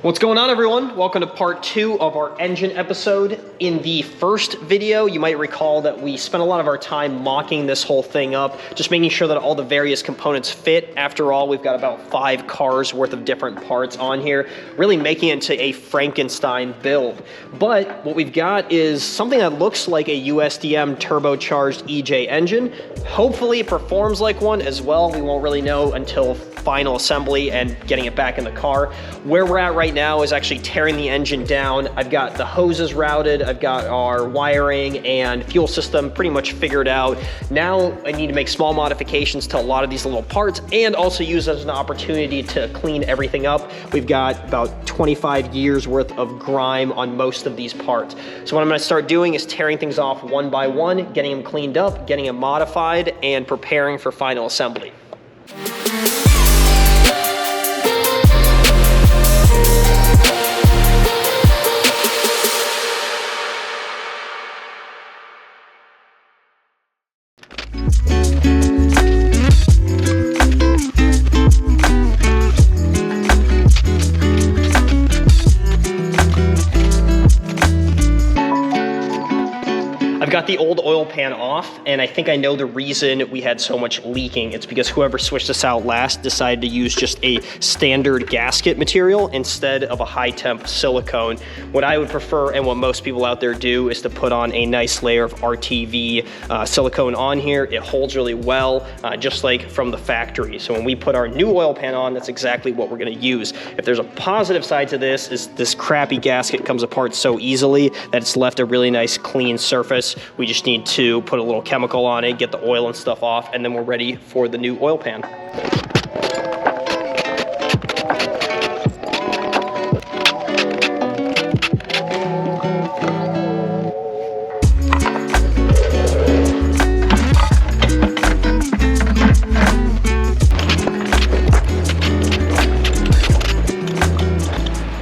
What's going on, everyone? Welcome to part 2 of our engine episode. In the first video, you might recall that we spent a lot of our time mocking this whole thing up, just making sure that all the various components fit. After all, we've got about 5 cars worth of different parts on here, really making it into a Frankenstein build. But what we've got is something that looks like a USDM turbocharged EJ engine. Hopefully it performs like one as well. We won't really know until final assembly and getting it back in the car. Where we're at right now is actually tearing the engine down. I've got the hoses routed, I've got our wiring and fuel system pretty much figured out. Now I need to make small modifications to a lot of these little parts and also use it as an opportunity to clean everything up. We've got about 25 years worth of grime on most of these parts. So what I'm gonna start doing is tearing things off one by one, getting them cleaned up, getting them modified, and preparing for final assembly. Got the old oil pan off, and I think I know the reason we had so much leaking. It's because whoever switched this out last decided to use just a standard gasket material instead of a high temp silicone. What I would prefer, and what most people out there do, is to put on a nice layer of RTV silicone on here. It holds really well, just like from the factory. So when we put our new oil pan on, that's exactly what we're gonna use. If there's a positive side to this, is this crappy gasket comes apart so easily that it's left a really nice clean surface. We just need to put a little chemical on it, get the oil and stuff off, and then we're ready for the new oil pan.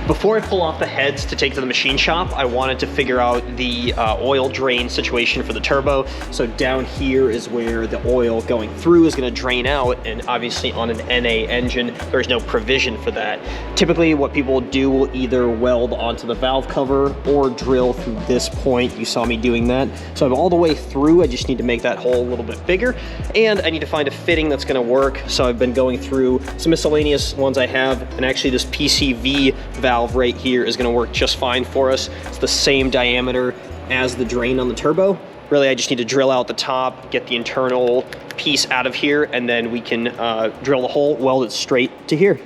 Before I pull off the heads to take to the machine shop, I wanted to figure out the oil drain situation for the turbo. So down here is where the oil going through is going to drain out, and obviously on an NA engine, there's no provision for that. Typically what people do will either weld onto the valve cover or drill through this point. You saw me doing that. So I'm all the way through. I just need to make that hole a little bit bigger, and I need to find a fitting that's going to work. So I've been going through some miscellaneous ones I have, and actually this PCV valve right here is going to work just fine for us. It's the same diameter as the drain on the turbo. Really, I just need to drill out the top, get the internal piece out of here, and then we can drill the hole, weld it straight to here.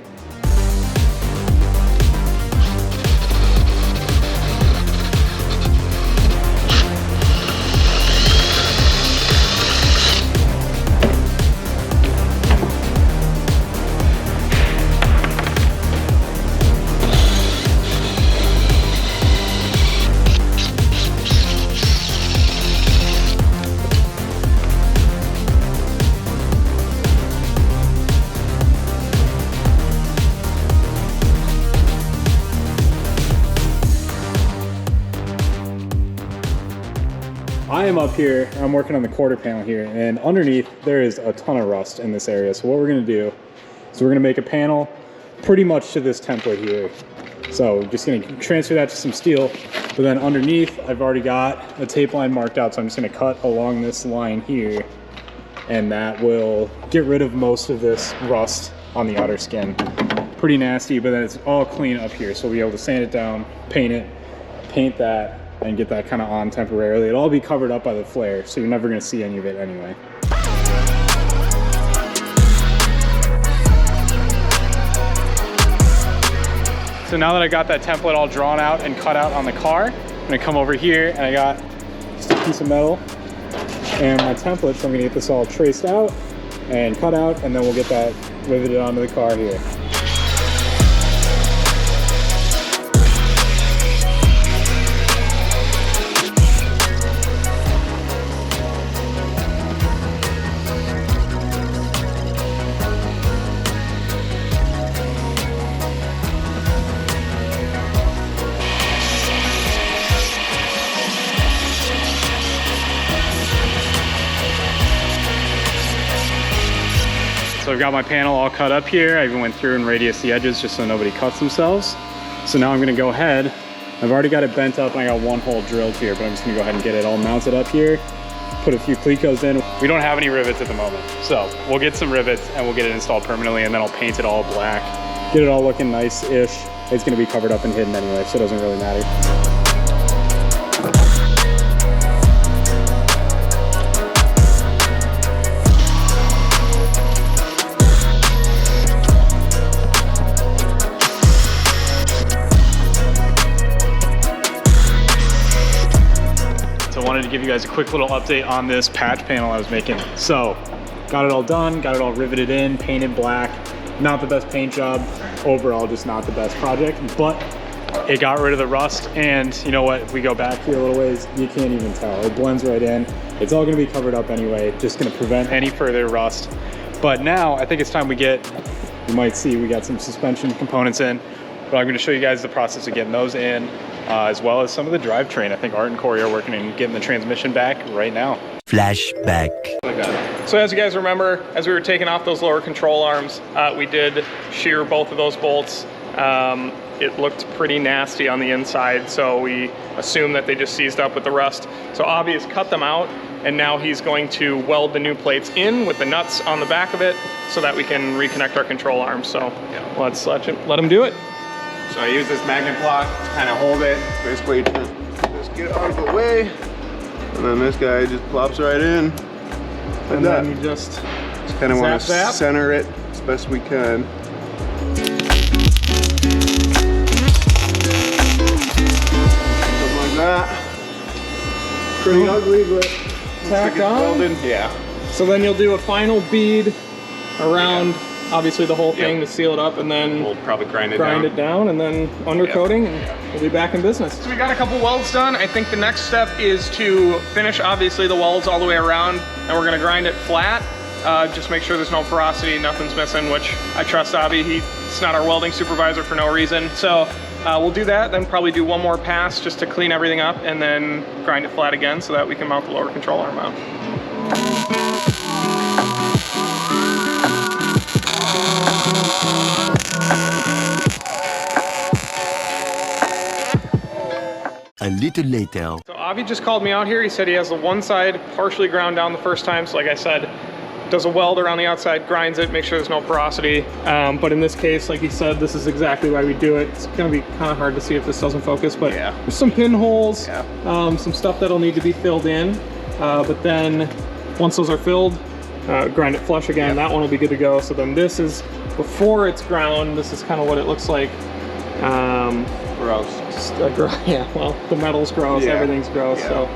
I am up here, I'm working on the quarter panel here, and underneath there is a ton of rust in this area. So what we're gonna do is we're gonna make a panel pretty much to this template here. So just gonna transfer that to some steel, but then underneath I've already got a tape line marked out, so I'm just gonna cut along this line here, and that will get rid of most of this rust on the outer skin. Pretty nasty, but then it's all clean up here, so we'll be able to sand it down, paint it, paint that, and get that kind of on temporarily. It'll all be covered up by the flare, so you're never going to see any of it anyway. So now that I got that template all drawn out and cut out on the car, I'm going to come over here and I got just a piece of metal and my template, so I'm going to get this all traced out and cut out, and then we'll get that riveted onto the car here. So I've got my panel all cut up here. I even went through and radiused the edges just so nobody cuts themselves. So now I'm gonna go ahead, I've already got it bent up and I got one hole drilled here, but I'm just gonna go ahead and get it all mounted up here, put a few clecos in. We don't have any rivets at the moment, so we'll get some rivets and we'll get it installed permanently, and then I'll paint it all black, get it all looking nice-ish. It's gonna be covered up and hidden anyway, so it doesn't really matter. Wanted to give you guys a quick little update on this patch panel I was making. So got it all done, got it all riveted in, painted black. Not the best paint job overall, just not the best project, but it got rid of the rust. And you know what, if we go back here a little ways, you can't even tell. It blends right in. It's all gonna be covered up anyway, just gonna prevent any further rust. But now I think it's time we get, you might see we got some suspension components in, but I'm gonna show you guys the process of getting those in, as well as some of the drivetrain. I think Art and Corey are working on getting the transmission back right now. Flashback. So as you guys remember, as we were taking off those lower control arms, we did shear both of those bolts. It looked pretty nasty on the inside, so we assumed that they just seized up with the rust. So Avi has cut them out, and now he's going to weld the new plates in with the nuts on the back of it so that we can reconnect our control arms. So let's let him do it. So I use this magnet block to kind of hold it, basically just get it out of the way, and then this guy just plops right in, like And that. then you just kind of want to zap. center it as best we can. Something like that. Pretty ugly, but tack on. welded. Yeah. So then you'll do a final bead around obviously the whole thing to seal it up, and then We'll probably grind it down and then undercoating, and we'll be back in business. So we got a couple welds done. I think the next step is to finish obviously the welds all the way around, and we're gonna grind it flat. Just make sure there's no porosity, nothing's missing, which I trust Avi. He's not our welding supervisor for no reason. So we'll do that, then probably do one more pass just to clean everything up, and then grind it flat again so that we can mount the lower control arm out. A little later. So Avi just called me out here. He said he has the one side partially ground down the first time. So like I said, does a weld around the outside, grinds it, make sure there's no porosity. But in this case, like he said, this is exactly why we do it. It's gonna be kind of hard to see if this doesn't focus, but there's some pinholes, some stuff that'll need to be filled in. But then once those are filled, grind it flush again. That one will be good to go. So then this is, before it's ground, this is kind of what it looks like. Gross. Yeah, well, the metal's gross, everything's gross, so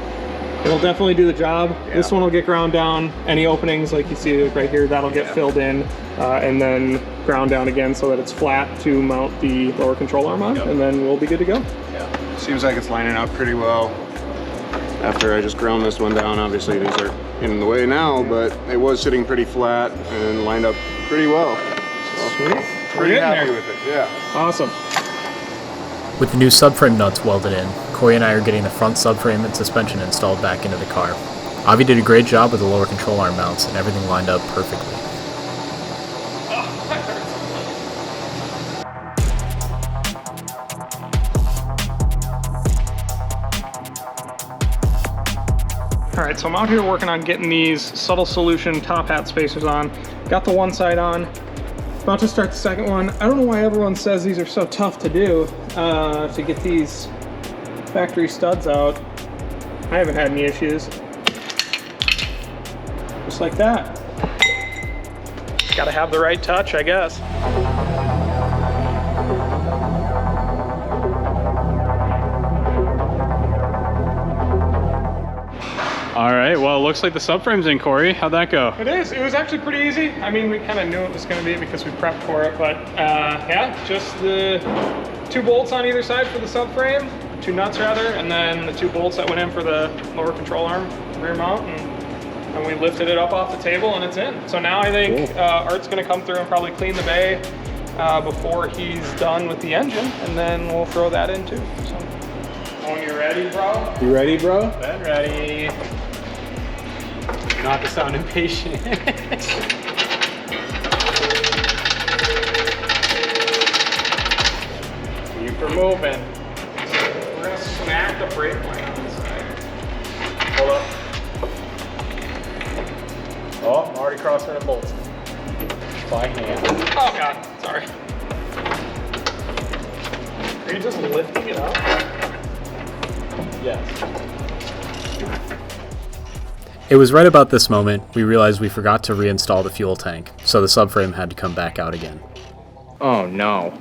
it'll definitely do the job. This one will get ground down. Any openings, like you see right here, that'll get filled in, and then ground down again so that it's flat to mount the lower control arm on, and then we'll be good to go. Seems like it's lining up pretty well. After I just ground this one down, obviously these are in the way now, but it was sitting pretty flat and lined up pretty well. So, Sweet. pretty happy with it, Awesome. With the new subframe nuts welded in, Corey and I are getting the front subframe and suspension installed back into the car. Avi did a great job with the lower control arm mounts, and everything lined up perfectly. All right, so I'm out here working on getting these subtle solution top hat spacers on. Got the one side on. About to start the second one. I don't know why everyone says these are so tough to do, to get these factory studs out. I haven't had any issues. Just like that. Gotta have the right touch, I guess. All right, well, it looks like the subframe's in, Corey. How'd that go? It is. It was actually pretty easy. I mean, we kind of knew it was going to be because we prepped for it, but yeah, just the 2 bolts on either side for the subframe, 2 nuts rather, and then the 2 bolts that went in for the lower control arm rear mount, and we lifted it up off the table and it's in. So now I think Art's going to come through and probably clean the bay before he's done with the engine, and then we'll throw that in too. So, when you're ready, bro? You ready, bro? Ben ready. Not to sound impatient. Can you We're moving. We're gonna smack the brake line on this side. Hold up. Oh, I'm already crossing the bolts. By hand. Oh God, sorry. Are you just lifting it up? Yes. It was right about this moment we realized we forgot to reinstall the fuel tank, so the subframe had to come back out again. Oh no.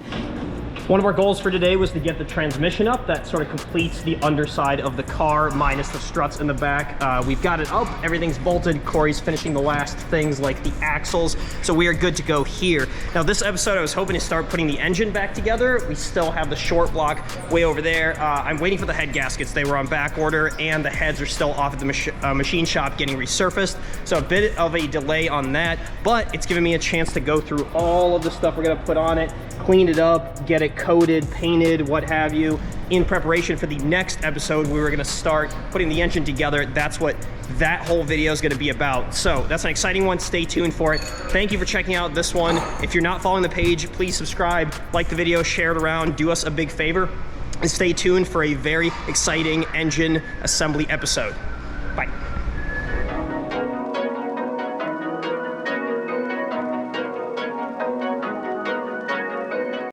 One of our goals for today was to get the transmission up. That sort of completes the underside of the car, minus the struts in the back. We've got it up, everything's bolted. Corey's finishing the last things like the axles, so we are good to go here. Now this episode, I was hoping to start putting the engine back together. We still have the short block way over there. I'm waiting for the head gaskets. They were on back order, and the heads are still off at the machine shop getting resurfaced. So a bit of a delay on that, but it's giving me a chance to go through all of the stuff we're gonna put on it, clean it up, get it coated, painted, what have you, in preparation for the next episode. We were gonna start putting the engine together. That's what that whole video is gonna be about. So that's an exciting one, stay tuned for it. Thank you for checking out this one. If you're not following the page, please subscribe, like the video, share it around, do us a big favor, and stay tuned for a very exciting engine assembly episode.